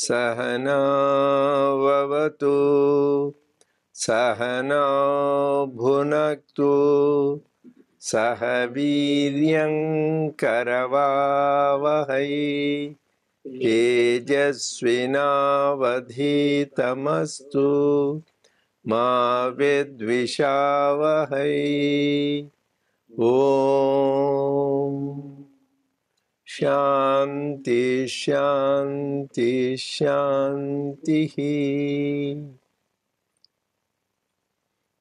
Sahana vavatu Sahana bhunaktu Sahaviryam karavavahai Tejasvinavadhitamastu Ma vidvishavahai. Om Shanti Shanti Shanti.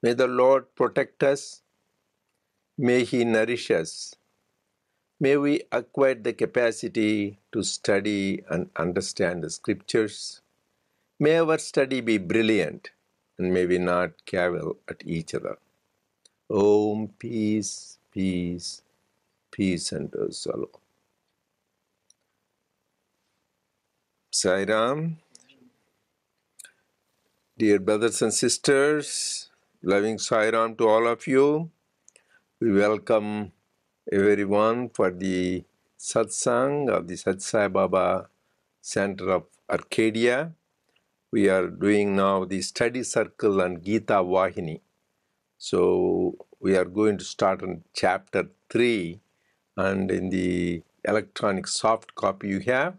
May the Lord protect us. May He nourish us. May we acquire the capacity to study and understand the scriptures. May our study be brilliant, and may we not cavil at each other. Om, peace, peace, peace unto us all. Sai Ram. Dear brothers and sisters, loving Sai Ram to all of you. We welcome everyone for the satsang of the Sat Sai Baba Center of Arcadia. We are doing now the study circle on Gita Vahini. So we are going to start on chapter 3, and in the electronic soft copy you have,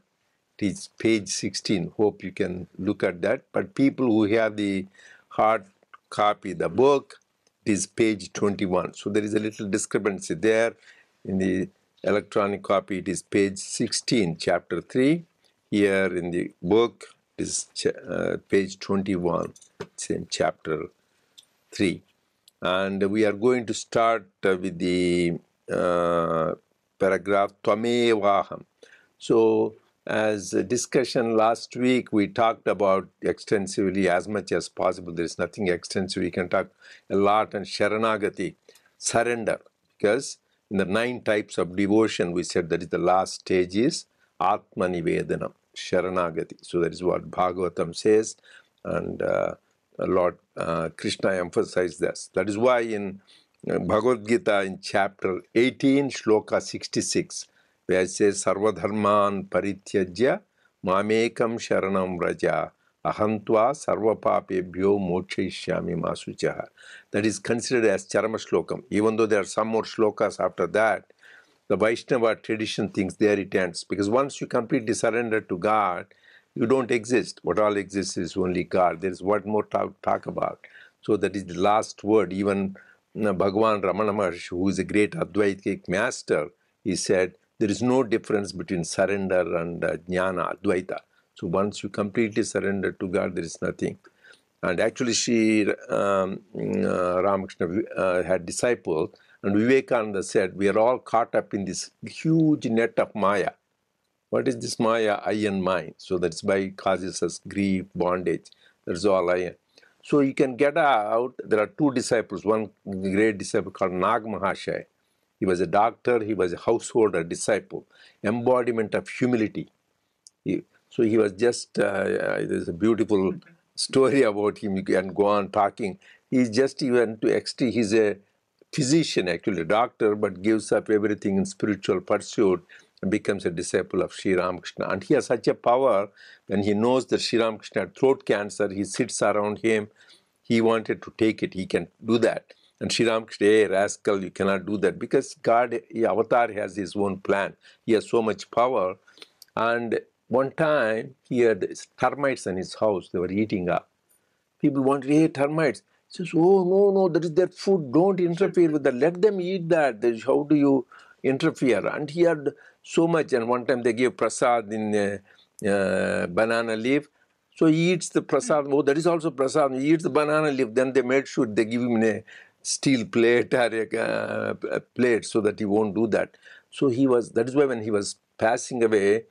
it is page 16. Hope you can look at that. But people who have the hard copy, the book, it is page 21. So there is a little discrepancy there. In the electronic copy, it is page 16, chapter 3. Here in the book, it is page 21, same chapter 3. And we are going to start with the paragraph Tvamevaham. So, as a discussion last week, we talked about extensively as much as possible. There is nothing extensive. We can talk a lot on Sharanagati, surrender. Because in the 9 types of devotion, we said that is the last stage is Atmanivedanam, Sharanagati. So that is what Bhagavatam says. And Lord Krishna emphasized this. That is why in Bhagavad Gita in chapter 18, shloka 66, where it says, Sarvadharman parityajya mamekam sharanam vraja ahantva sarvapapebhyo mokshayishyami masuchaha. That is considered as charama shlokam. Even though there are some more shlokas after that, the Vaishnava tradition thinks there it ends. Because once you completely surrender to God, you don't exist. What all exists is only God. There is one more talk about. So that is the last word. Even Bhagawan Ramana Maharshi, who is a great Advaitic master, he said, there is no difference between surrender and jnana, Advaita. So once you completely surrender to God, there is nothing. And actually, Ramakrishna had disciples, and Vivekananda said, we are all caught up in this huge net of Maya. What is this Maya? I and mine. So that's why it causes us grief, bondage. That's all I am. So you can get out. There are 2 disciples. One great disciple called Nag Mahashaya. He was a doctor. He was a householder disciple. Embodiment of humility. So he was just, there's a beautiful story about him. You can go on talking. He's just even to extreme. He's a physician, actually, a doctor, but gives up everything in spiritual pursuit and becomes a disciple of Sri Ramakrishna. And he has such a power when he knows that Sri Ramakrishna had throat cancer. He sits around him. He wanted to take it. He can do that. And Sri Ramakrishna, hey, rascal, you cannot do that. Because God, Avatar, has his own plan. He has so much power. And one time, he had termites in his house. They were eating up. People wanted, hey, termites. He says, oh, no, that is their food. Don't interfere with that. Let them eat that. How do you interfere? And he had so much. And one time they gave prasad in banana leaf. So he eats the prasad. Oh, that is also prasad. He eats the banana leaf. Then they made sure they give him a steel plate or a plate so that he won't do that. So that is why when he was passing away,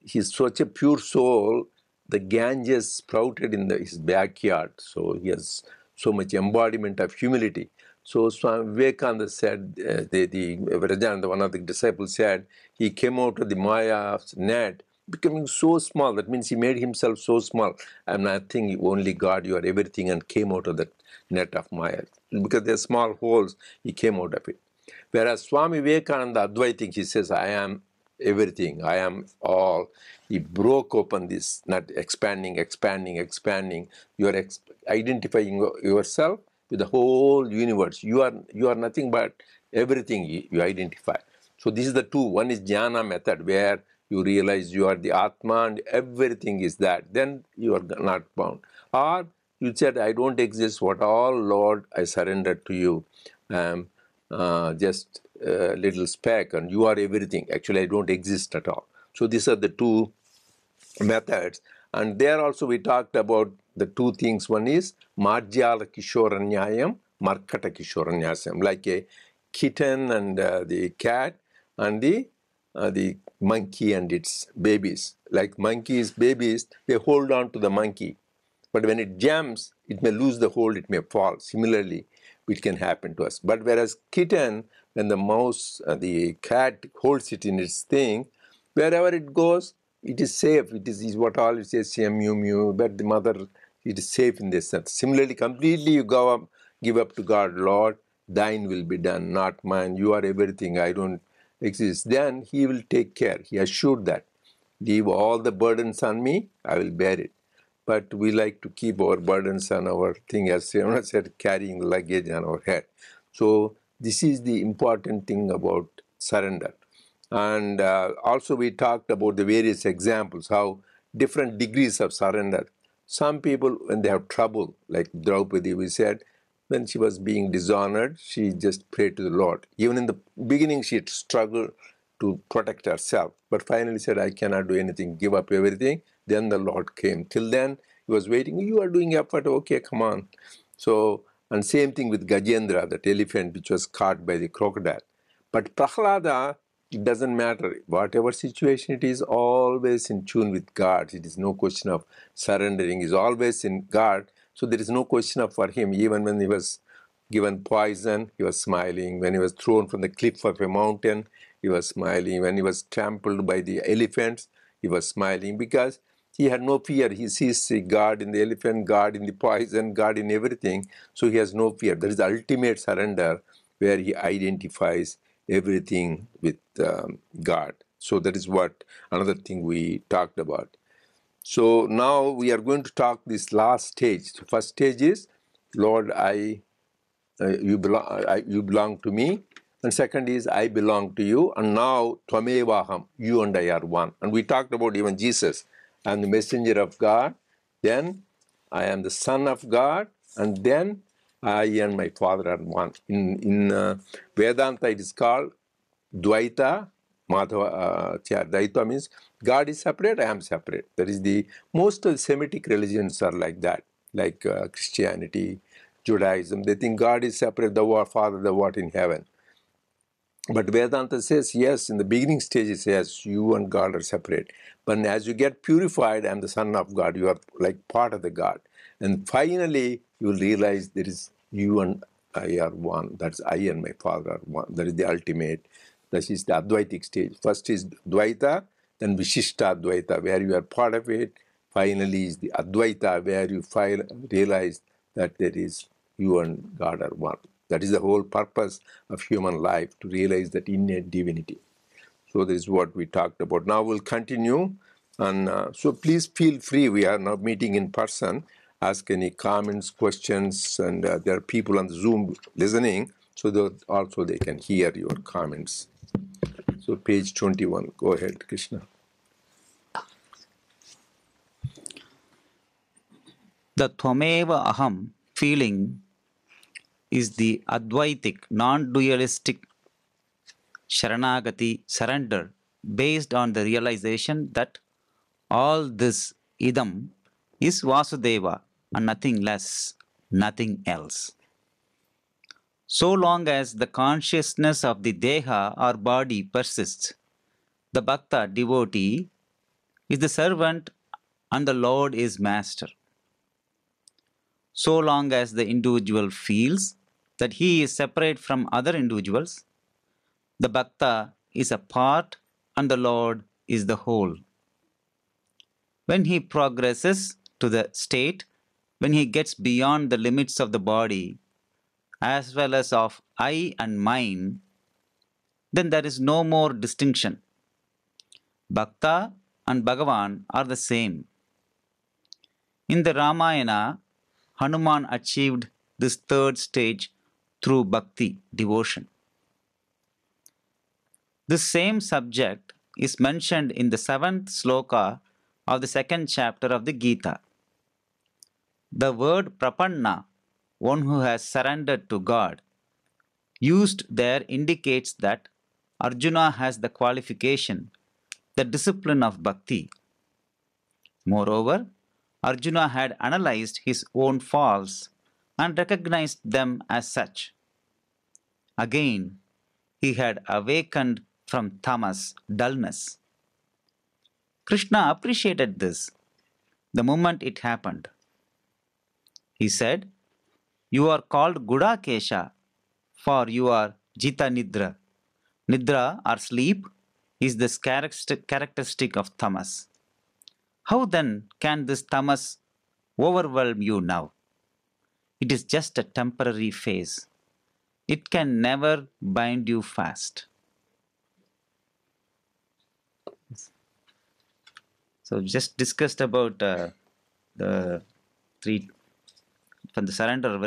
he's such a pure soul. The Ganges sprouted in his backyard. So he has so much embodiment of humility. So Swami Vivekananda said, Vrajananda, one of the disciples said, he came out of the Maya's net, becoming so small. That means he made himself so small. I'm nothing, only God, you are everything, and came out of that net of Maya. Because there are small holes, he came out of it. Whereas Swami Vivekananda, Advaitic, he says, I am everything, I am all. He broke open this, not expanding. You are identifying yourself with the whole universe. You are nothing but everything you identify. So this is the two. One is jnana method, where you realize you are the Atma and everything is that. Then you are not bound. Or you said, I don't exist. What all, Lord, I surrender to you. Just a little speck, and you are everything. Actually, I don't exist at all. So these are the two methods. And there also we talked about the two things. One is Marjala Kishoranyayam, Markata Kishoranyasam, like a kitten and the cat and the monkey and its babies. Like monkey's babies, they hold on to the monkey. But when it jumps, it may lose the hold, it may fall. Similarly, which can happen to us. But whereas kitten, when the mouse, the cat holds it in its thing, wherever it goes, it is safe. It is what all it says, mew mew, but the mother, it is safe in this sense. Similarly, completely you go up, give up to God, Lord, thine will be done, not mine. You are everything, I don't exist. Then he will take care. He assured that. Leave all the burdens on me, I will bear it. But we like to keep our burdens on our thing, as Srimana said, carrying luggage on our head. So this is the important thing about surrender. And also we talked about the various examples, how different degrees of surrender. Some people, when they have trouble, like Draupadi, we said, when she was being dishonored, she just prayed to the Lord. Even in the beginning, she had struggled to protect herself, but finally said, I cannot do anything, give up everything. Then the Lord came. Till then, he was waiting. You are doing effort. Okay, come on. So, and same thing with Gajendra, that elephant which was caught by the crocodile. But Prahlada, it doesn't matter. Whatever situation it is, always in tune with God. It is no question of surrendering. He is always in God. So there is no question of for him. Even when he was given poison, he was smiling. When he was thrown from the cliff of a mountain, he was smiling. When he was trampled by the elephants, he was smiling, because he had no fear. He sees God in the elephant, God in the poison, God in everything. So he has no fear. That is the ultimate surrender, where he identifies everything with God. So that is what another thing we talked about. So now we are going to talk this last stage. The first stage is, Lord, you belong to me. And second is, I belong to you. And now, Tvamevaham, you and I are one. And we talked about even Jesus. I am the messenger of God. Then I am the son of God. And then I and my Father are one. In Vedanta, it is called Dvaita. Dvaita means God is separate, I am separate. That is the most of the Semitic religions are like that, like Christianity, Judaism. They think God is separate, thou art Father, thou art in heaven. But Vedanta says, yes, in the beginning stage it says, you and God are separate. But as you get purified, I am the Son of God. You are like part of the God. And finally, you will realize there is you and I are one. That's I and my Father are one. That is the ultimate. That is the Advaitic stage. First is Dvaita, then Vishishta Advaita, where you are part of it. Finally is the Advaita, where you realize that there is you and God are one. That is the whole purpose of human life, to realize that innate divinity. So this is what we talked about. Now we'll continue. And so please feel free. We are now meeting in person. Ask any comments, questions, and there are people on the Zoom listening, so that also they can hear your comments. So page 21. Go ahead, Krishna. The Tvameva Aham feeling is the Advaitic, non-dualistic Sharanagati surrender based on the realization that all this idam is Vasudeva and nothing less, nothing else. So long as the consciousness of the Deha or body persists, the Bhakta devotee is the servant and the Lord is master. So long as the individual feels that he is separate from other individuals, the bhakta is a part and the Lord is the whole. When he progresses to the state, when he gets beyond the limits of the body as well as of I and mine, then there is no more distinction. Bhakta and Bhagawan are the same. In the Ramayana, Hanuman achieved this third stage through bhakti, devotion. This same subject is mentioned in the 7th sloka of the 2nd chapter of the Gita. The word prapanna, one who has surrendered to God, used there indicates that Arjuna has the qualification, the discipline of bhakti. Moreover, Arjuna had analyzed his own faults and recognized them as such. Again, he had awakened from tamas, dullness. Krishna appreciated this the moment it happened. He said, "You are called Gudakesha, for you are Jita Nidra." Nidra, or sleep, is this characteristic of tamas. How then can this tamas overwhelm you now? It is just a temporary phase. It can never bind you fast. So just discussed about the three from the surrender.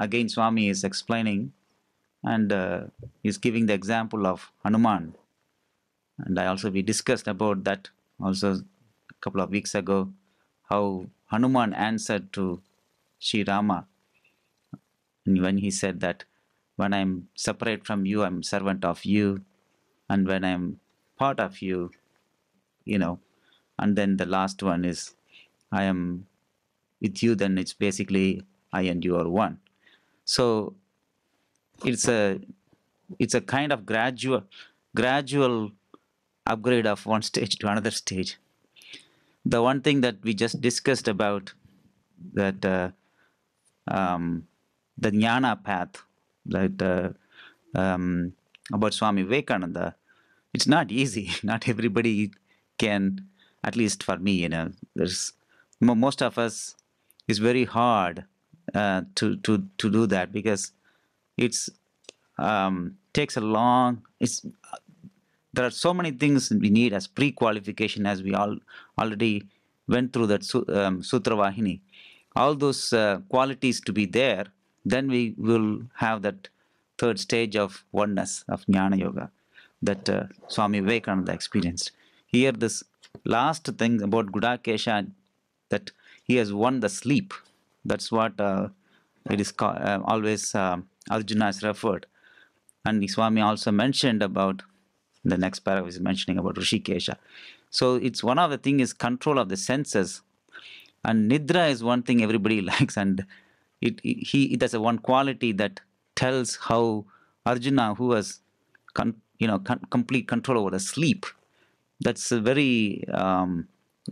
Again, Swami is explaining and is giving the example of Hanuman. And we discussed about that also a couple of weeks ago, how Hanuman answered to Sri Rama. And when he said that, when I'm separate from you, I'm servant of you. And when I'm part of you, and then the last one is, I am with you, then it's basically I and you are one. So it's a kind of gradual upgrade of one stage to another stage. The one thing that we just discussed about that the jnana path, that about Swami Vivekananda, it's not easy. Not everybody can, at least for me, there's most of us, it's very hard to do that, because it's takes a long. There are so many things we need as pre-qualification, as we already went through that Sutra Vahini. All those qualities to be there, then we will have that third stage of oneness of Jnana Yoga that Swami Vivekananda experienced. Here, this last thing about Gudakesha, that he has won the sleep. That's what it is always Arjuna is referred. And Swami also mentioned about, the next paragraph is mentioning about Rishikesha. So it's one of the things is control of the senses. And Nidra is one thing everybody likes. And it has a one quality that tells how Arjuna, who has complete control over the sleep, that's a very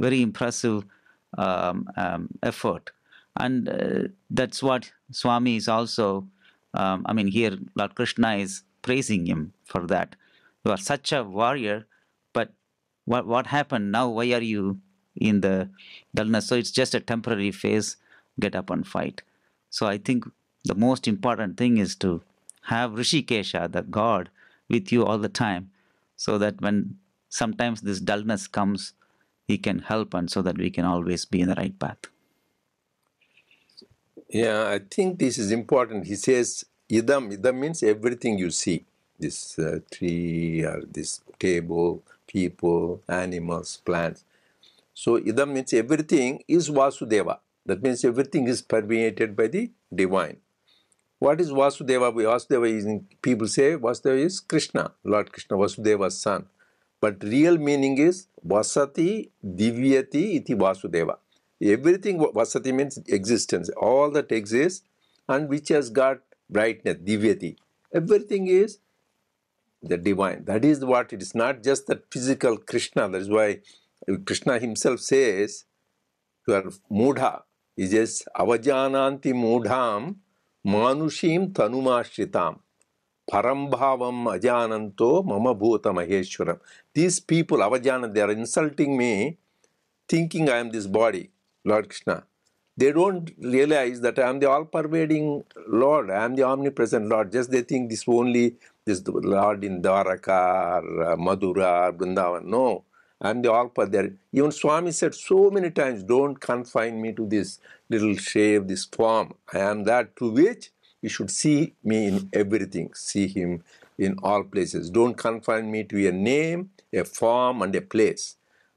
impressive effort. And that's what Swami is also, here Lord Krishna is praising him for that. You are such a warrior, but what happened now? Why are you in the dullness? So it's just a temporary phase. Get up and fight. So I think the most important thing is to have Rishikesha, the God, with you all the time, so that when sometimes this dullness comes, he can help, and so that we can always be in the right path. Yeah, I think this is important. He says, idam. Idam means everything you see. This tree, or this table, people, animals, plants. So idam means everything is Vasudeva. That means everything is permeated by the divine. What is Vasudeva? Vasudeva is, people say Vasudeva is Krishna, Lord Krishna, Vasudeva's son. But real meaning is Vasati Divyati iti Vasudeva. Everything, Vasati means existence. All that exists and which has got brightness, Divyati. Everything is the divine. That is what it is, not just the physical Krishna. That is why Krishna himself says, you are mudha. He says, avajananti mudham manushim tanumashritam parambhavam ajananto mama bhuta maheshwaram. These people, avajana, they are insulting me, thinking I am this body, Lord Krishna. They don't realize that I am the all-pervading Lord. I am the omnipresent Lord. Just they think this only this Lord in Dwaraka or Madura or Vrindavan. No, I am the all-pervading. Even Swami said so many times, don't confine me to this little shape, this form. I am that to which you should see me in everything. See him in all places. Don't confine me to a name, a form, and a place.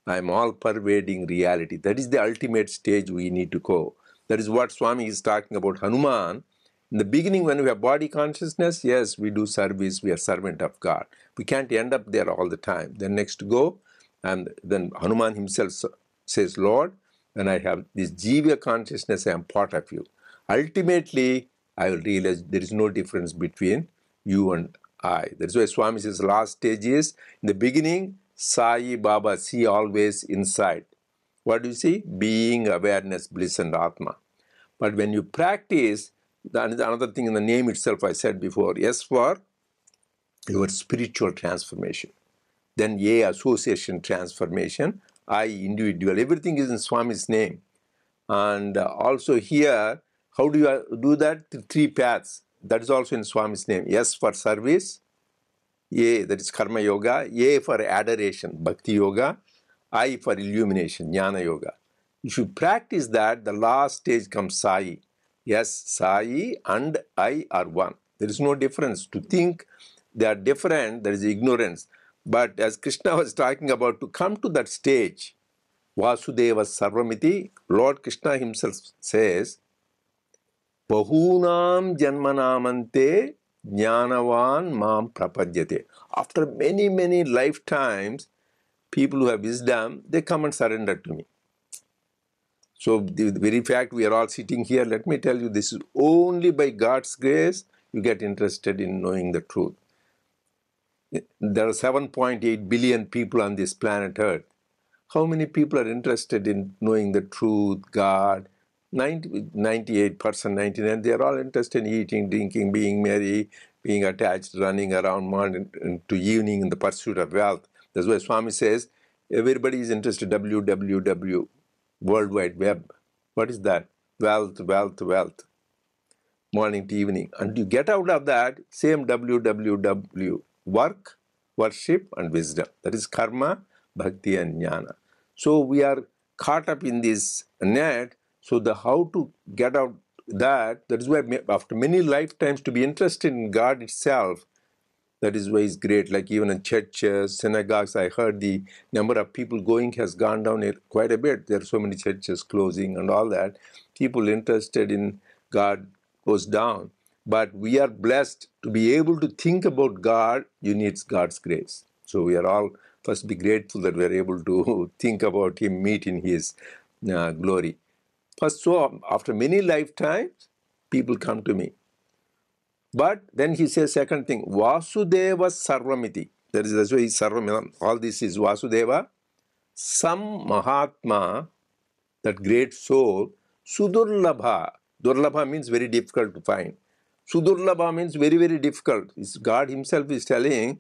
I am all-pervading reality. That is the ultimate stage we need to go. That is what Swami is talking about Hanuman. In the beginning, when we have body consciousness, yes, we do service, we are servant of God. We can't end up there all the time. Then next to go, and then Hanuman himself says, Lord, when I have this Jiva consciousness, I am part of you. Ultimately, I will realize there is no difference between you and I. That's why Swami says last stage is, in the beginning, Sai Baba, see always inside. What do you see? Being, awareness, bliss and Atma. But when you practice, another thing in the name itself I said before, S for your spiritual transformation. Then A, association transformation, I, individual. Everything is in Swami's name. And also here, how do you do that? The 3 paths. That is also in Swami's name. S for service, A, that is Karma Yoga, A for adoration, Bhakti Yoga, I for illumination, Jnana Yoga. If you practice that, the last stage comes Sai. Yes, Sai and I are one. There is no difference. To think they are different, there is ignorance. But as Krishna was talking about, to come to that stage, Vasudeva Sarvamiti, Lord Krishna himself says, Bahunam Janmanamante Jnanavan Mam Prapadyate. After many, many lifetimes, people who have wisdom, they come and surrender to me. So the very fact we are all sitting here, let me tell you, this is only by God's grace you get interested in knowing the truth. There are 7.8 billion people on this planet Earth. How many people are interested in knowing the truth, God? 98%, 99%, they are all interested in eating, drinking, being merry, being attached, running around morning to evening in the pursuit of wealth. That's why Swami says, everybody is interested, www, World Wide Web. What is that? Wealth, wealth, wealth. Morning to evening. And you get out of that, same www, work, worship and wisdom. That is karma, bhakti and jnana. So we are caught up in this net. So the how to get out that is why after many lifetimes to be interested in God itself, that is why it's great. Like even in churches, synagogues, I heard the number of people going has gone down quite a bit. There are so many churches closing and all that. People interested in God goes down. But we are blessed to be able to think about God. You need God's grace. So we are all first be grateful that we are able to think about Him, meet in His glory. First, so after many lifetimes, people come to me. But then he says second thing, Vasudeva Sarvamiti. That's why he's Sarvamiti. All this is Vasudeva. Some Mahatma, that great soul, Sudurlabha. Durlabha means very difficult to find. Sudurlabha means very, very difficult. God himself is telling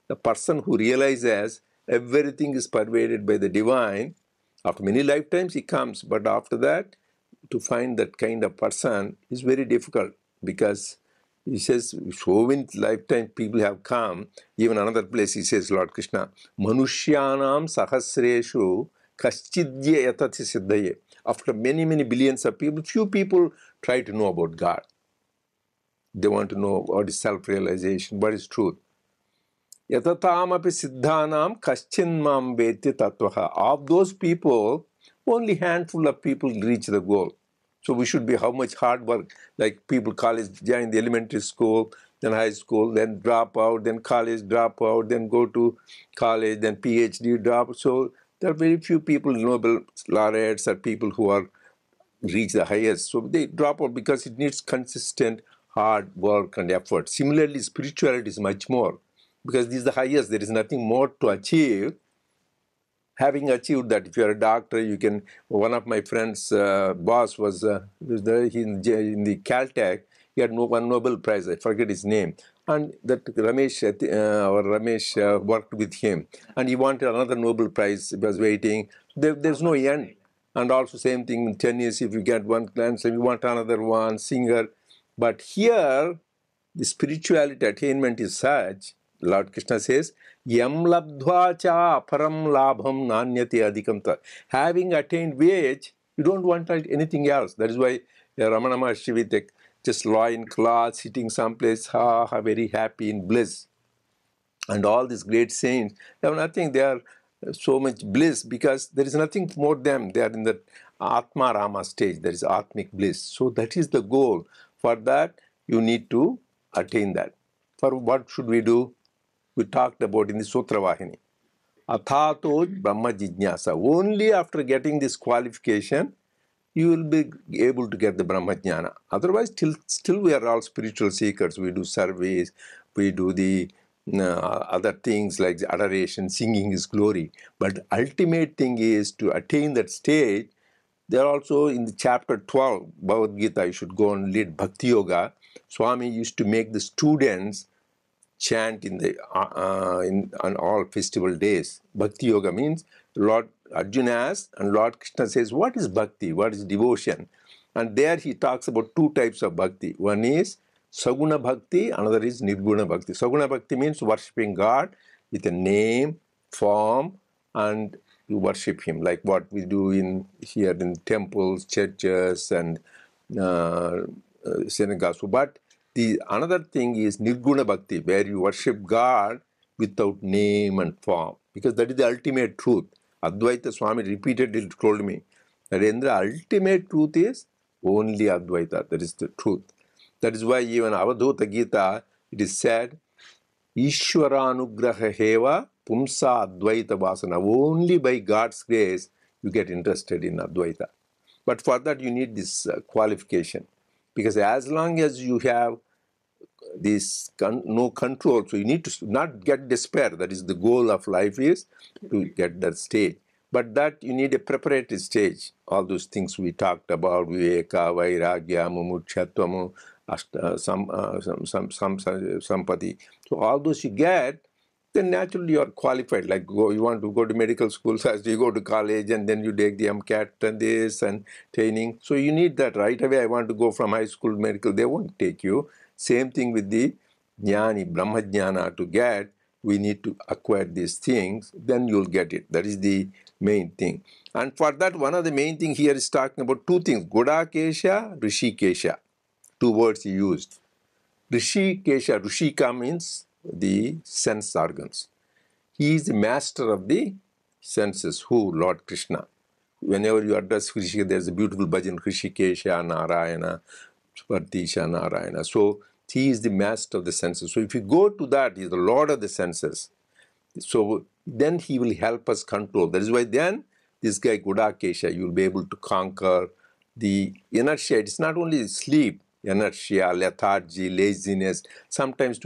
the person who realizes everything is pervaded by the divine. After many lifetimes he comes, but after that, to find that kind of person is very difficult, because he says, so many lifetime people have come. Even another place he says, Lord Krishna, Manushyanam sahasreshu kaschidya yatati siddhaye. After many, many billions of people, few people try to know about God. They want to know what is self-realization, what is truth. Yatatam api siddhanam kaschinmam veti tattvaha. Of those people, only handful of people reach the goal. So we should be how much hard work, like people college, join the elementary school, then high school, then drop out, then college drop out, then go to college, then PhD drop. So there are very few people, Nobel laureates, or people who are reach the highest. So they drop out because it needs consistent hard work and effort. Similarly, spirituality is much more, because this is the highest. There is nothing more to achieve. having achieved that, if you're a doctor, you can. One of my friends' boss was there in the Caltech. He had one Nobel Prize. I forget his name. And that Ramesh worked with him. And he wanted another Nobel Prize. He was waiting. There's no end. And also same thing in tennis. If you get one glance, if you want another one, singer. But here, the spirituality attainment is such, Lord Krishna says, Yam labdhva cha aparam labham nanyati adhikam ta. Having attained which, you don't want anything else. That is why Ramana Maharshi with just loin cloth, sitting someplace, very happy in bliss. And all these great saints, they have nothing. They are so much bliss because there is nothing more them. They are in the Atma Rama stage. There is Atmic bliss. So that is the goal. For that, you need to attain that. For what should we do? We talked about in the Sutra Vahini. Athato Brahma Jijnasa. Only after getting this qualification, you will be able to get the Brahma Jnana. Otherwise, still we are all spiritual seekers. We do surveys, we do the other things like adoration, singing is glory. But ultimate thing is to attain that stage. They are also in the chapter 12, Bhagavad Gita, you should go and lead Bhakti Yoga. Swami used to make the students chant on all festival days. Bhakti Yoga means Lord Arjuna asks and Lord Krishna says, what is bhakti? What is devotion? And there he talks about two types of bhakti. One is Saguna Bhakti, another is Nirguna Bhakti. Saguna Bhakti means worshipping God with a name, form, and you worship Him, like what we do here in temples, churches, and synagogues. But the another thing is Nirguna Bhakti, where you worship God without name and form, because that is the ultimate truth. Advaita Swami repeatedly told me that in the ultimate truth is only Advaita. That is the truth. That is why even Avadhuta Gita, it is said, Ishwaranugraha heva pumsa Advaita vasana. Only by God's grace you get interested in Advaita. But for that you need this qualification. Because as long as you have this no control, so you need to not get despair. That is the goal of life, is to get that stage. But that you need a preparatory stage. All those things we talked about, viveka, vairagya, mumukshatvamu, sampati. So all those you get, then naturally you are qualified. Like you want to go to medical school, so you go to college and then you take the MCAT and this and training. So you need that right away. I want to go from high school medical. They won't take you. Same thing with the jnani, Brahma Jnana. To get, we need to acquire these things. Then you'll get it. That is the main thing. And for that, one of the main thing here is talking about two things. Gudakesha, Rishikesha. Two words he used. Rishikesha, Rishika means the sense organs. He is the master of the senses. Who? Lord Krishna. Whenever you address Rishikesha, there is a beautiful bhajan, Rishikesha Narayana, Spartisha Narayana. So he is the master of the senses. So if you go to that, he is the Lord of the senses. So then he will help us control. That is why then this guy Gudakesha, you will be able to conquer the inertia. It's not only sleep, inertia, lethargy, laziness. Sometimes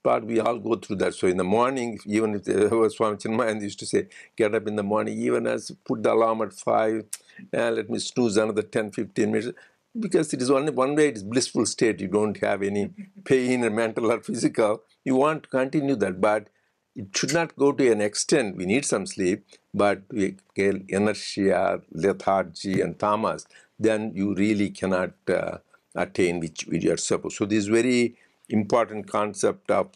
but we all go through that. So in the morning, even if Swami Chinmayan used to say, get up in the morning, even as put the alarm at 5, let me snooze another 10, 15 minutes. Because it is only one way, it is blissful state. You don't have any pain, or mental or physical. You want to continue that, but it should not go to an extent. We need some sleep, but we get inertia, lethargy, and tamas. Then you really cannot attain which you are supposed. So this very important concept of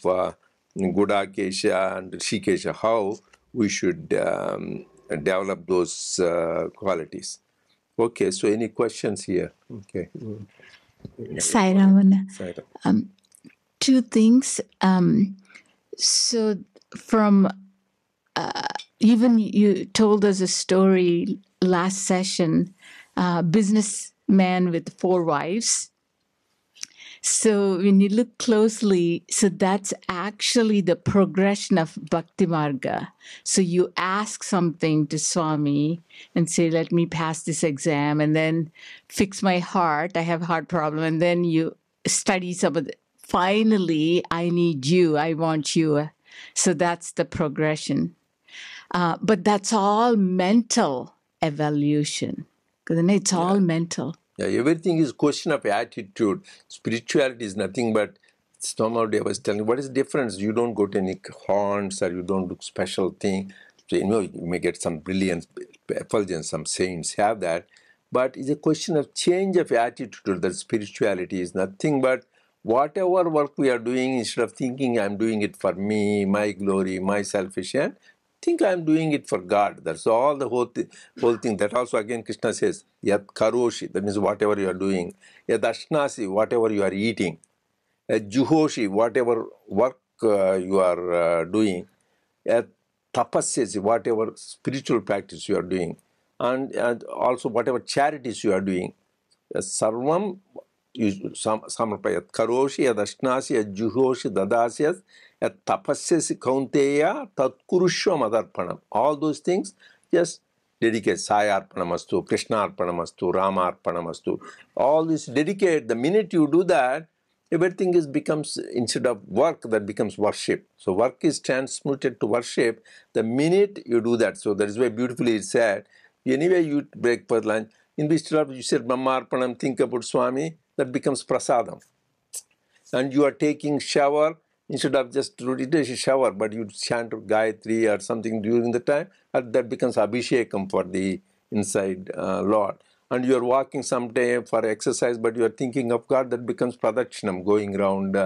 Gudakesha and Rishikesha, how we should develop those qualities. Okay, so any questions here? Okay. Sai Ramana. Sai Ram. Two things. So from even you told us a story last session, businessman with 4 wives. So when you look closely, so that's actually the progression of Bhakti Marga. So you ask something to Swami and say, let me pass this exam and then fix my heart. I have a heart problem. And then you study some of the, finally, I need you. I want you. So that's the progression. But that's all mental evolution. Because it's all mental. Yeah, everything is question of attitude. Spirituality is nothing but, somehow I was telling, what is the difference? You don't go to any haunts or you don't do special thing. So, you may get some brilliant effulgence, some saints have that. But it's a question of change of attitude. That spirituality is nothing but whatever work we are doing, instead of thinking I'm doing it for me, my glory, my selfish end, think I'm doing it for God. That's all the whole thing. That also again Krishna says, Yat karoshi, that means whatever you are doing. Yat ashnasi, whatever you are eating. Yat juhoshi, whatever work you are doing. Yat tapasyasi, whatever spiritual practice you are doing. And also whatever charities you are doing. Sarvam samarpayat karoshi yad ashnasi yad juhoshi dadasyas yad tapasyasi kaunteya tatkurushva madarpanam. All those things, just dedicate. Sai arpanamastu, Krishna arpanamastu, Rama arpanamastu. All this dedicate. The minute you do that, everything becomes, instead of work, that becomes worship. So work is transmuted to worship the minute you do that. So that is why beautifully it said, anyway you break for lunch, instead of you said Brahmarpanam, think about Swami, that becomes prasadam. And you are taking shower, instead of just it is a shower, but you chant Gayatri or something during the time, and that becomes abhishekam for the inside Lord. And you are walking someday for exercise, but you are thinking of God, that becomes pradakshinam, going around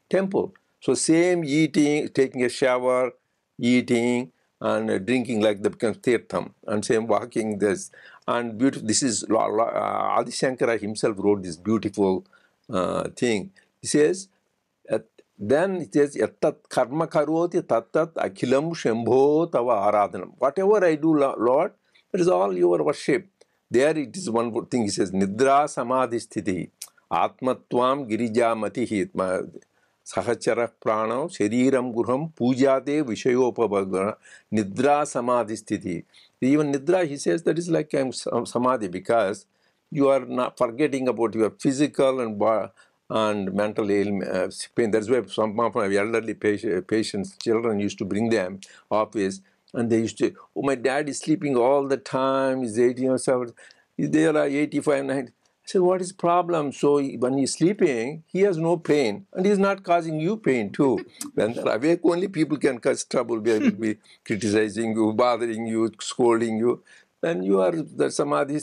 temple. So same eating, taking a shower, eating, and drinking, like that becomes tirtham, and same walking this. And beautiful, this is Adi Shankara himself wrote this beautiful thing. He says, then it says, Yattat karma karoti tattat akhilam shambho tava aradhanam. Whatever I do, Lord, that is all your worship. There it is one thing, he says, Nidra samadhi sthiti atmatvam girija matihi sahachara prano shariram gurham pujate vishayopabhagana nidra samadhi sthiti. Even nidra, he says, that is like samadhi, because you are not forgetting about your physical and mental pain. That's why some of my elderly patients, children used to bring them office, and they used to, oh, my dad is sleeping all the time, he's 80 or 7, they are 85, 90. I said, what is the problem? So when he's sleeping, he has no pain, and he's not causing you pain too. When they're awake, only people can cause trouble. They will be criticizing you, bothering you, scolding you. Then you are the samadhi,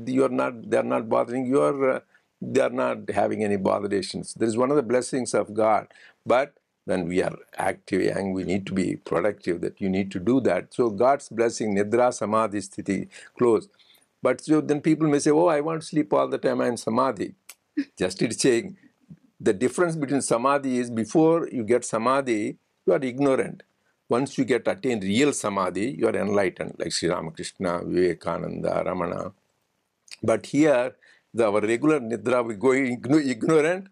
you are not, they are not bothering you, are they are not having any botherations. There is one of the blessings of God. But when we are active and we need to be productive, that you need to do that. So God's blessing, nidra samadhi sthiti, close. But so then people may say, oh, I want to sleep all the time, I'm samadhi. Just it's saying, the difference between samadhi is, before you get samadhi, you are ignorant. Once you get attained real samadhi, you are enlightened, like Sri Ramakrishna, Vivekananda, Ramana. But here, our regular nidra, we go ignorant,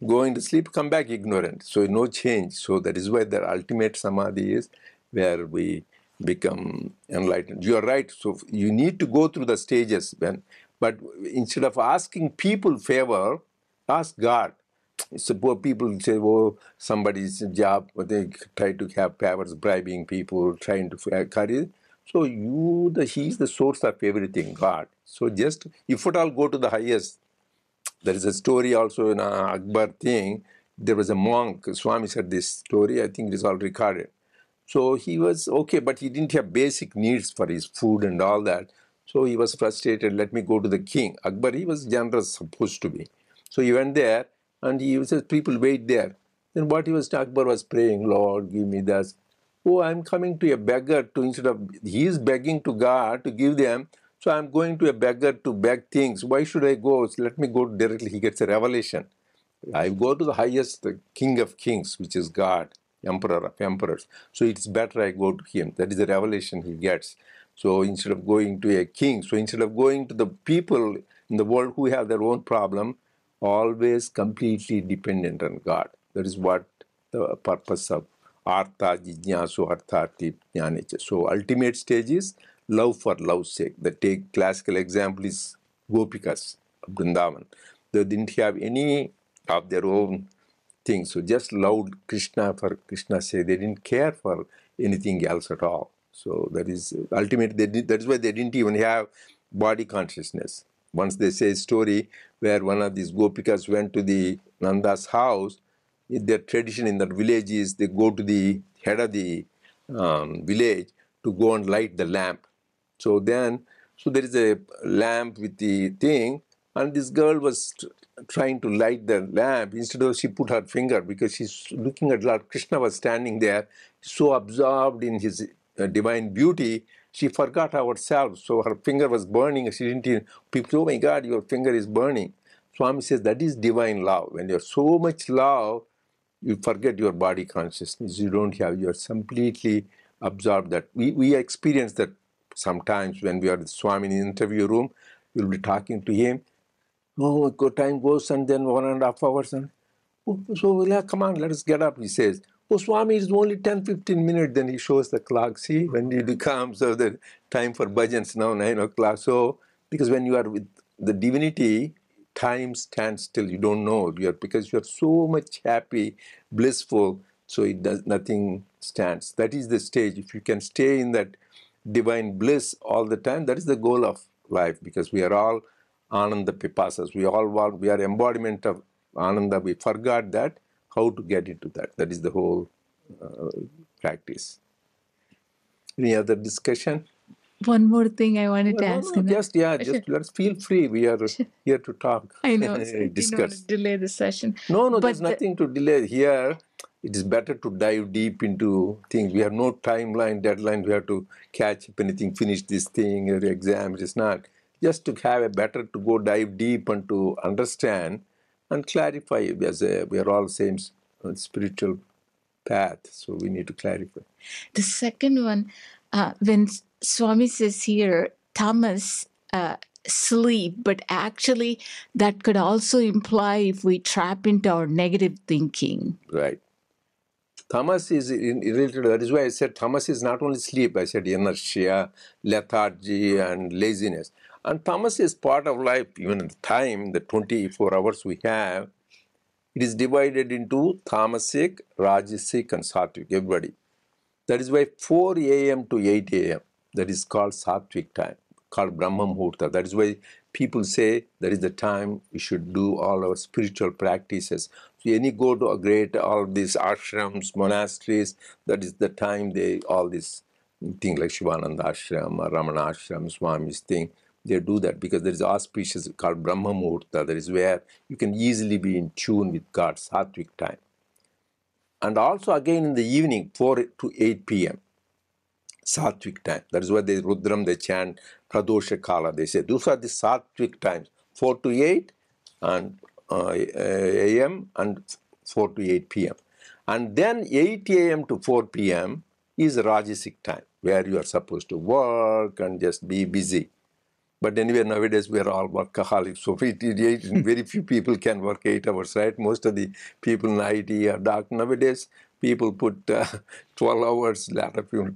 going to sleep, come back ignorant. So no change. So that is why the ultimate samadhi is where we become enlightened. You are right. So you need to go through the stages. But instead of asking people favor, ask God. Suppose people say, oh, somebody's job, they try to have favors, bribing people, trying to carry. So he's the source of everything, God. So just, if at all, go to the highest. There is a story also in Akbar thing. There was a monk, Swami said this story, I think it is all recorded. So he was okay, but he didn't have basic needs for his food and all that. So he was frustrated, let me go to the king. Akbar, he was generous, supposed to be. So he went there, and he said, people wait there. Then what Akbar was praying, Lord, give me this. Oh, I'm coming to a beggar to, instead of, he is begging to God to give them, so I'm going to a beggar to beg things. Why should I go? So let me go directly. He gets a revelation. I go to the highest, the King of Kings, which is God, Emperor of Emperors. So it's better I go to him. That is the revelation he gets. So instead of going to a king, so instead of going to the people in the world who have their own problem, always completely dependent on God. That is what the purpose of Artha Jijnasu Arthati Jnanicha. So ultimate stage is love for love's sake. The classical example is Gopikas of Vrindavan. They didn't have any of their own things. So just loved Krishna for Krishna's sake. They didn't care for anything else at all. So that is ultimately, that is why they didn't even have body consciousness. Once they say a story where one of these gopikas went to the Nanda's house, their tradition in that village is they go to the head of the village to go and light the lamp. So there is a lamp with the thing, and this girl was trying to light the lamp. Instead of, she put her finger, because she's looking at Lord Krishna was standing there, so absorbed in his divine beauty, she forgot herself. So her finger was burning. She didn't even, people say, oh my God, your finger is burning. Swami says that is divine love. When you're so much love, you forget your body consciousness. You don't have, you're completely absorbed that. We experience that sometimes when we are with Swami in the interview room. You'll be talking to him. Oh, time goes, and then 1.5 hours. And so, come on, let us get up, he says. Oh, Swami, it's only 10-15 minutes. Then he shows the clock. See, when it comes, so the time for bhajans now, 9 o'clock. So, because when you are with the divinity, time stands still. You don't know. Because you are so much happy, blissful, so it does, nothing stands. That is the stage. If you can stay in that divine bliss all the time, that is the goal of life, because we are all Ananda Pipasas. We are embodiment of Ananda. We forgot that, how to get into that. That is the whole practice. Any other discussion? One more thing I wanted to ask. Just let's feel free. We are here to talk. I know. So I discuss. didn't want to delay the session. No, there's nothing to delay here. It is better to dive deep into things. We have no timeline, deadline. We have to catch up anything, finish this thing, or exam. It is not. Just to have a better, to go dive deep and to understand and clarify. We are all same spiritual path, so we need to clarify. The second one, when Swami says here, tamas, sleep, but actually that could also imply if we trap into our negative thinking. Right. Tamas is related. That is why I said tamas is not only sleep. I said inertia, lethargy, and laziness. And tamas is part of life. Even in the time, the 24 hours we have, it is divided into tamasic, rajasic, and sattvic, everybody. That is why 4 a.m. to 8 a.m., that is called sattvic time, called Brahma Muhurta. That is why people say that is the time we should do all our spiritual practices. So any go to all these ashrams, monasteries, that is the time all these things like Shivananda ashram, or Ramana ashram, Swami's thing, they do that because there is auspicious called Brahma Muhurta. That is where you can easily be in tune with God, sattvic time. And also again in the evening, 4 to 8 p.m., sattvic time. That is why they Rudram, they chant Pradosha Kala. They say those are the sattvic times, 4 to 8 and a.m. and 4 to 8 p.m. And then 8 a.m. to 4 p.m. is Rajasic time, where you are supposed to work and just be busy. But anyway, nowadays we are all workaholics, so very few people can work 8 hours, right? Most of the people in IT are dark. Nowadays, people put 12 hours, a lot of people,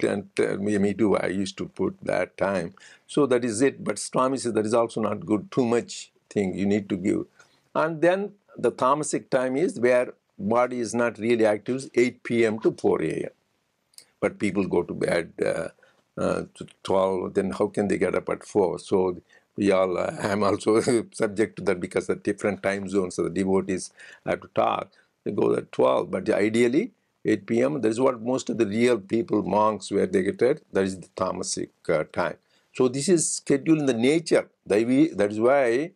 me too, I used to put that time. So that is it. But Swami says that is also not good, too much thing you need to give. And then the tamasic time is where body is not really active, 8 p.m. to 4 a.m. But people go to bed to 12, then how can they get up at 4? So we all, I'm also subject to that because of different time zones, so the devotees have to talk. They go at 12, but ideally 8 p.m., that is what most of the real people, monks, where they get it, that is the tamasic time. So this is scheduled in the nature. Daivi, that is why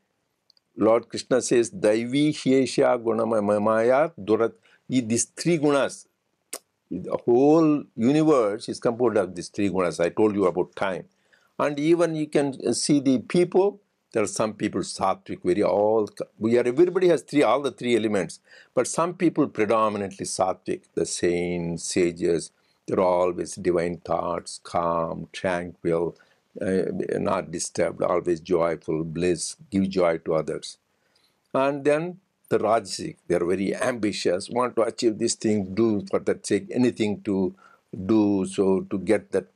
Lord Krishna says, Daivi Hyesha Gunamaya Durat. These 3 gunas, the whole universe is composed of these 3 gunas. I told you about time. And even you can see the people, there are some people sattvic, everybody has all the 3 elements. But some people predominantly sattvic, the saints, sages, they're always divine thoughts, calm, tranquil, not disturbed, always joyful, bliss, give joy to others. And then the Rajasic, they are very ambitious, want to achieve this thing, do for that sake, anything to do, so to get that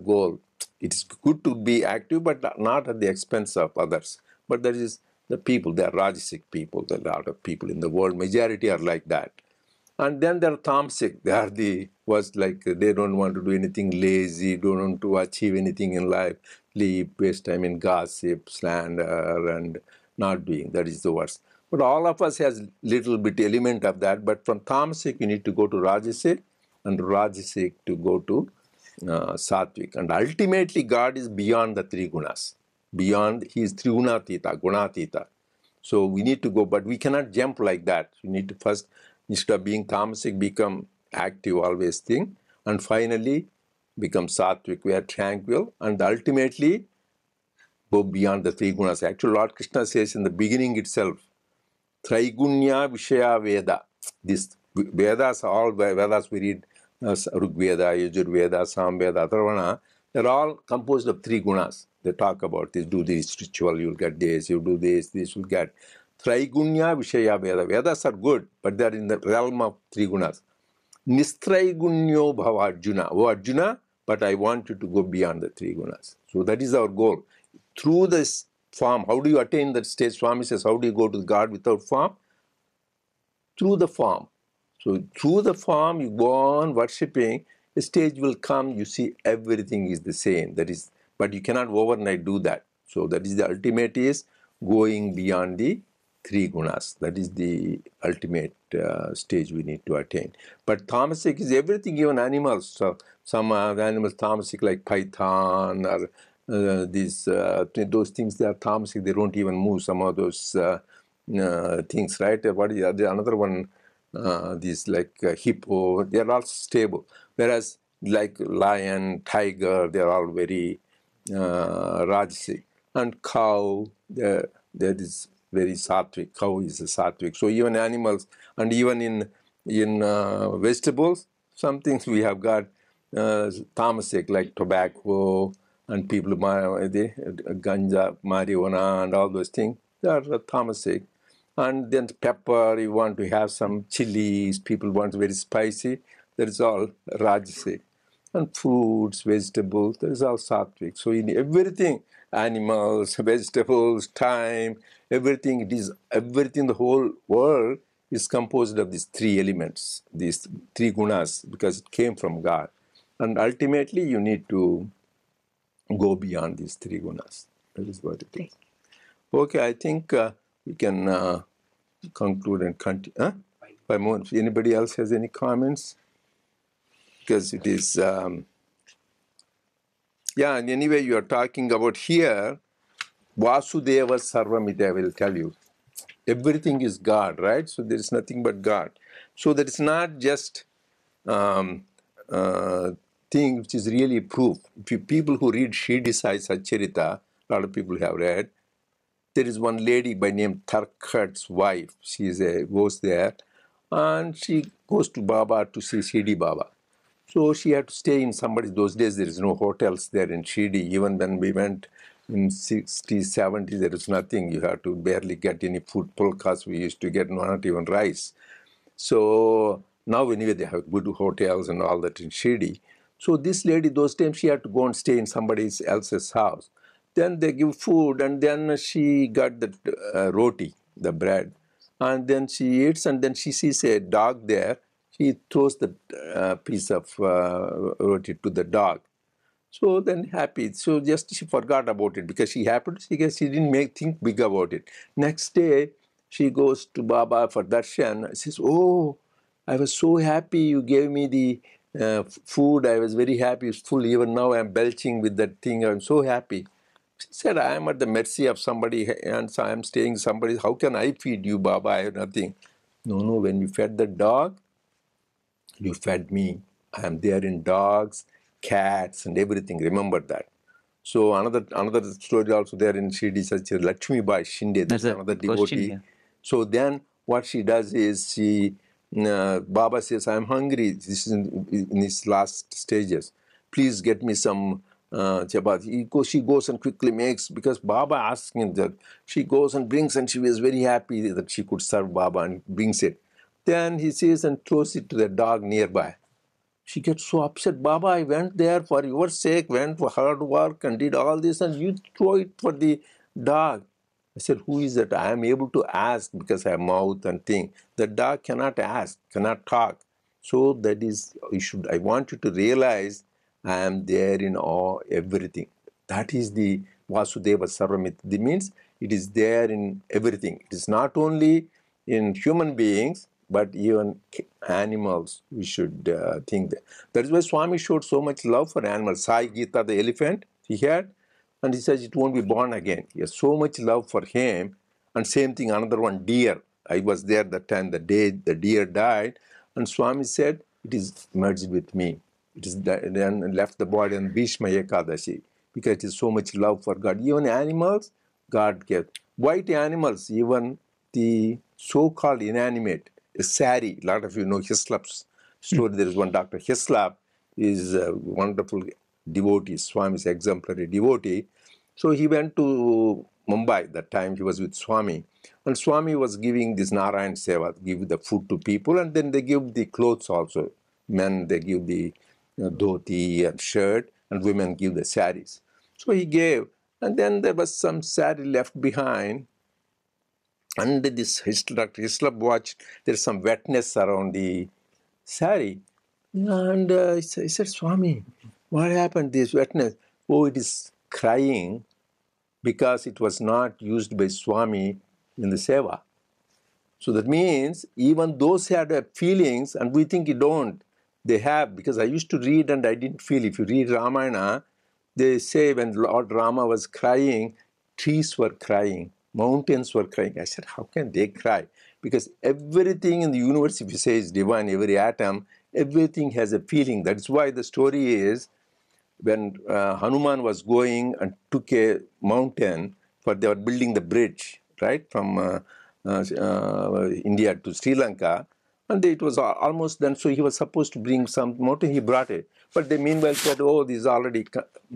goal. It is good to be active, but not at the expense of others. But there is the people, they are Rajasic people, there are a lot of people in the world, majority are like that. And then there are tamasic. They are they don't want to do anything lazy, don't want to achieve anything in life, waste time in gossip, slander, and not doing. That is the worst. But all of us has little bit element of that. But from tamasic, you need to go to rajasic, and rajasic to go to sattvic. And ultimately, God is beyond the three gunas. Beyond, He is trigunatita, gunatita. So we need to go, but we cannot jump like that. You need to first, instead of being tamasic, become active, always think, and finally become sattvic. We are tranquil, and ultimately go beyond the three gunas. Actually, Lord Krishna says in the beginning itself, Traigunya Vishaya Veda. These Vedas, all Vedas we read, Rig Veda, Yajur Veda, Samveda, Atharvana, they're all composed of three gunas. They talk about this, do this ritual, you'll get this, you do this you'll get. Traigunya Vishaya Veda. Vedas are good, but they're in the realm of three gunas. Nistraigunyo Bhava Arjuna. Oh Arjuna, but I want you to go beyond the three gunas. So that is our goal. Through this form, how do you attain that state? Swami says, how do you go to God without form? Through the form. So through the form, you go on worshipping, a stage will come, you see everything is the same. That is, but you cannot overnight do that. So that is the ultimate is going beyond the three gunas. That is the ultimate stage we need to attain. But tamasic is everything, even animals. So some animals tamasic like python or those things, they are tamasic, they don't even move. Some of those things, right? What is another one? These like hippo, they are all stable. Whereas like lion, tiger, they are all very rajasic. And cow, that is very sattvic. Cow is a sattvic. So even animals, and even in vegetables, some things we have got tamasic, like tobacco, and people, ganja, marijuana, and all those things, they are tamasic. And then pepper, you want to have some chilies, people want very spicy, that is all rajasic. And fruits, vegetables, that is all sattvic. So in everything, animals, vegetables, time, everything, the whole world is composed of these three elements, these three gunas, because it came from God. And ultimately, you need to go beyond these three gunas. That is what it is. Okay, I think we can conclude and continue. 5 more. If anybody else has any comments? Because it is, and anyway, you are talking about here, Vasudeva Sarvamiti, I will tell you. Everything is God, right? So there is nothing but God. So that is not just thing which is really proof. If you people who read Shirdi Sai Satcharita, a lot of people have read, there is one lady by name Tarkat's wife. She goes there, and she goes to Baba to see Shirdi Baba. So she had to stay in somebody's. Those days there is no hotels there in Shirdi. Even when we went in 60s, 70s, there is nothing. You have to barely get any food. Pulkas we used to get, not even rice. So now anyway they have good hotels and all that in Shirdi. So this lady, those times she had to go and stay in somebody else's house. Then they give food, and then she got the roti, the bread. And then she eats, and then she sees a dog there. She throws the piece of roti to the dog. So then happy. So just she forgot about it because she happened. She didn't think big about it. Next day, she goes to Baba for darshan. She says, "Oh, I was so happy you gave me the food. I was very happy. It's full. Even now I'm belching with that thing. I'm so happy." She said, "I am at the mercy of somebody, and so I am staying somebody. How can I feed you, Baba? I have nothing." No, when you fed the dog, you fed me. I am there in dogs, cats, and everything. Remember that. So another story also there in Shirdi Satcharita, Lakshmi Bai Shinde, that's another devotee. Yeah. So then what she does is Baba says, "I'm hungry." This is in his last stages. "Please get me some chapati." She goes and quickly makes, because Baba asking that. She goes and brings, and she was very happy that she could serve Baba and brings it. Then he says and throws it to the dog nearby. She gets so upset. "Baba, I went there for your sake, went for hard work and did all this, and you throw it for the dog." I said, who is that? I am able to ask because I have mouth and thing. The dog cannot ask, cannot talk. So that is, I want you to realize I am there in all, everything. That is the Vasudeva Sarvamiti. That means it is there in everything. It is not only in human beings, but even animals. We should think that. That is why Swami showed so much love for animals. Sai Gita, the elephant he had, and he says it won't be born again. He has so much love for him. And same thing, another one, deer. I was there that time, the day the deer died, and Swami said, it is merged with me. It is then left the body on Bhishma Ekadashi, because it is so much love for God. Even animals, God gave. White animals, even the so-called inanimate, sari, a lot of you know Hislop's story. There is one Dr. Hislop, is a wonderful devotee, Swami's exemplary devotee. So he went to Mumbai. That time he was with Swami. And Swami was giving this Narayan Seva, give the food to people, and then they give the clothes also. Men, they give the dhoti and shirt, and women give the saris. So he gave, and then there was some sari left behind. And this Dr. Hislop watched, there's some wetness around the sari. And I said, Swami, what happened, this wetness? Oh, it is crying because it was not used by Swami in the seva. So that means even those had feelings, and we think you don't, they have, because I used to read and I didn't feel. If you read Ramayana, they say when Lord Rama was crying, trees were crying, mountains were crying. I said, how can they cry? Because everything in the universe, if you say is divine, every atom, everything has a feeling. That's why the story is when Hanuman was going and took a mountain, for they were building the bridge, right, from India to Sri Lanka, and it was almost done, so he was supposed to bring some mountain, he brought it. But they meanwhile said, oh, this is already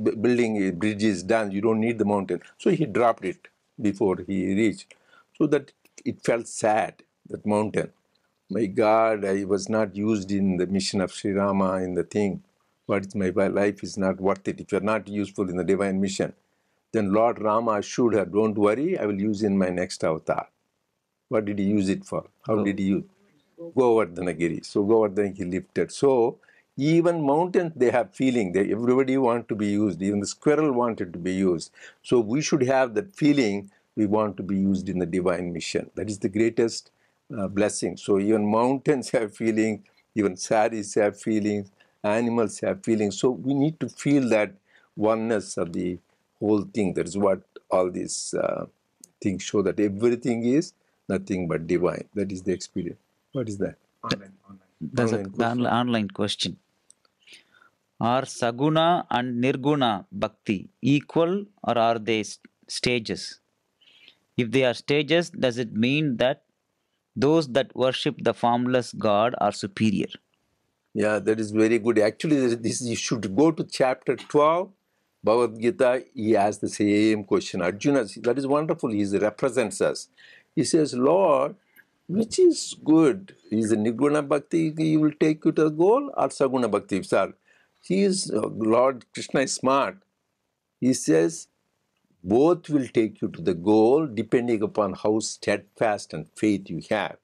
building a bridge is done, you don't need the mountain. So he dropped it before he reached. So that it felt sad, that mountain. My God, I was not used in the mission of Sri Rama, in the thing. But my life is not worth it. If you're not useful in the divine mission, then Lord Rama assured her, don't worry, I will use in my next avatar. What did he use it for? How did he use? Govardhanagiri. So Govardhan he lifted. So even mountains, they have feeling. Everybody want to be used. Even the squirrel wanted to be used. So we should have that feeling. We want to be used in the divine mission. That is the greatest blessing. So even mountains have feelings. Even saris have feelings. Animals have feelings. So we need to feel that oneness of the whole thing. That is what all these things show, that everything is nothing but divine. That is the experience. What is that? That's an online question. Are Saguna and Nirguna Bhakti equal, or are they stages? If they are stages, does it mean that those that worship the formless God are superior? Yeah, that is very good. Actually, this you should go to chapter 12, Bhagavad Gita. He asks the same question. Arjuna, that is wonderful. He represents us. He says, Lord, which is good? Is the Nirguna Bhakti, he will take you to the goal, or Saguna Bhakti? Sir, he is, Lord Krishna is smart. He says, both will take you to the goal depending upon how steadfast and faith you have.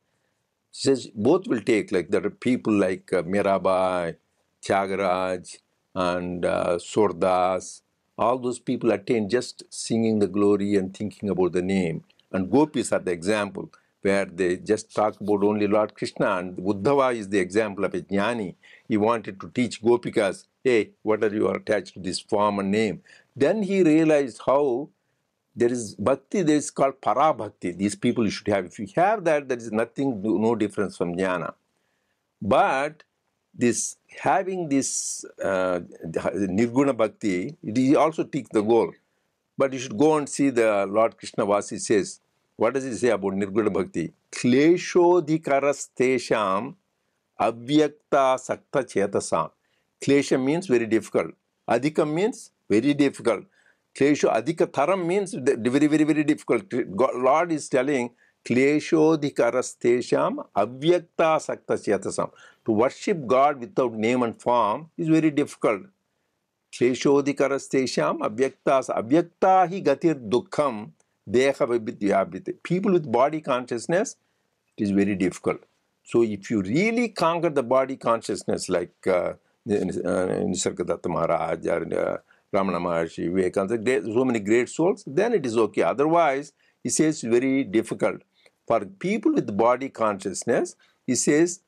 He says, both will take, like there are people like Mirabai, Tyagaraj, and Surdas. All those people attain just singing the glory and thinking about the name. And gopis are the example, where they just talk about only Lord Krishna. And Uddhava is the example of a jnani. He wanted to teach gopikas, hey, what are you attached to this form and name? Then he realized how there is bhakti, there is called para bhakti. These people you should have. If you have that, there is nothing, no difference from jnana. But this having this nirguna bhakti, it also takes the goal. But you should go and see the Lord Krishna Vasi says, what does he say about nirguna bhakti? Kleshodhikarastesham avyakta sakta chetasam. Klesha means very difficult. Adhika means very difficult. Klesho adhika taram means very, very, very difficult. Lord is telling, Kleshodhikarastesham avyakta sakta chetasam. To worship God without name and form is very difficult. Kleshodhikarastesham avyakta hi gatir dukkham Deha vidya vidya. People with body consciousness, it is very difficult. So if you really conquer the body consciousness like Nisargadatta Maharaj or Ramana Maharshi, Vivekananda, so many great souls, then it is okay. Otherwise, he says very difficult. For people with body consciousness, he says,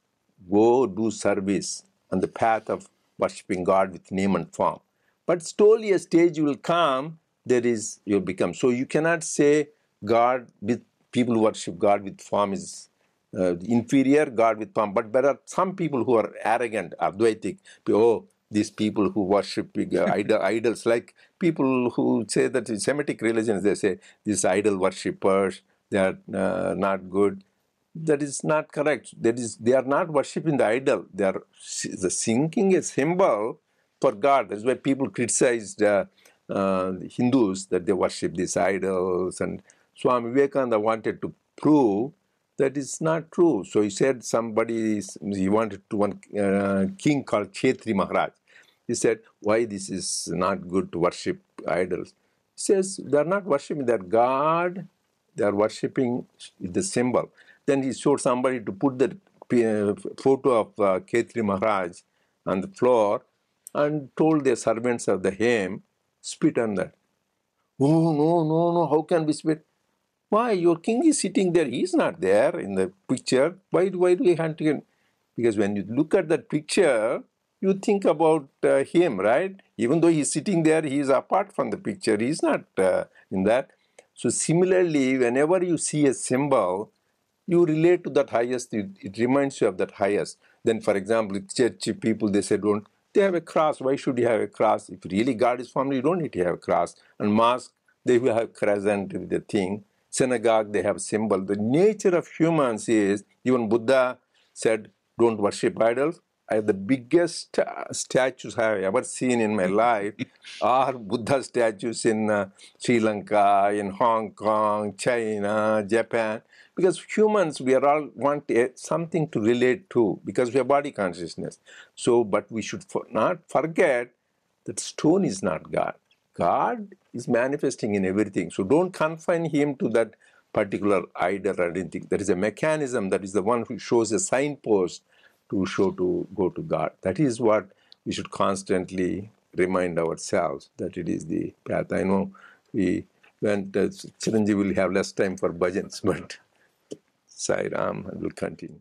go do service on the path of worshipping God with name and form. But slowly a stage will come, there is, you become. So you cannot say God with, people who worship God with form is inferior, God with form. But there are some people who are arrogant, Advaitic. Oh, these people who worship idols, like people who say that in Semitic religions, they say these idol worshippers, they are not good. That is not correct. That is, they are not worshipping the idol. They are singing a symbol for God. That's why people criticized Hindus that they worship these idols. And Swami Vivekananda wanted to prove that is not true. So he said he wanted to one king called Chetri Maharaj. He said, why this is not good to worship idols? He says, they are not worshiping their God, they are worshipping the symbol. Then he showed somebody to put the photo of Khetri Maharaj on the floor and told the servants of the hymn, spit on that. Oh, no, how can we spit? Why? Your king is sitting there. He is not there in the picture. Why do we have to? Because when you look at that picture, you think about him, right? Even though he's sitting there, he is apart from the picture. He is not in that. So similarly, whenever you see a symbol, you relate to that highest. It reminds you of that highest. Then, for example, church people, they say, they have a cross. Why should you have a cross? If really God is formed, you don't need to have a cross. And mosque, they will have crescent with the thing. Synagogue, they have symbol. The nature of humans is, even Buddha said, don't worship idols. The biggest statues I have ever seen in my life are Buddha statues in Sri Lanka, in Hong Kong, China, Japan. Because humans, we are all want something to relate to because we have body consciousness. So, but we should not forget that stone is not God. God is manifesting in everything. So don't confine him to that particular idol or anything. There is a mechanism that is the one who shows a signpost to show to go to God. That is what we should constantly remind ourselves, that it is the path. I know we went, Chiranjeev will have less time for bhajans, but Sai Ram, and will continue.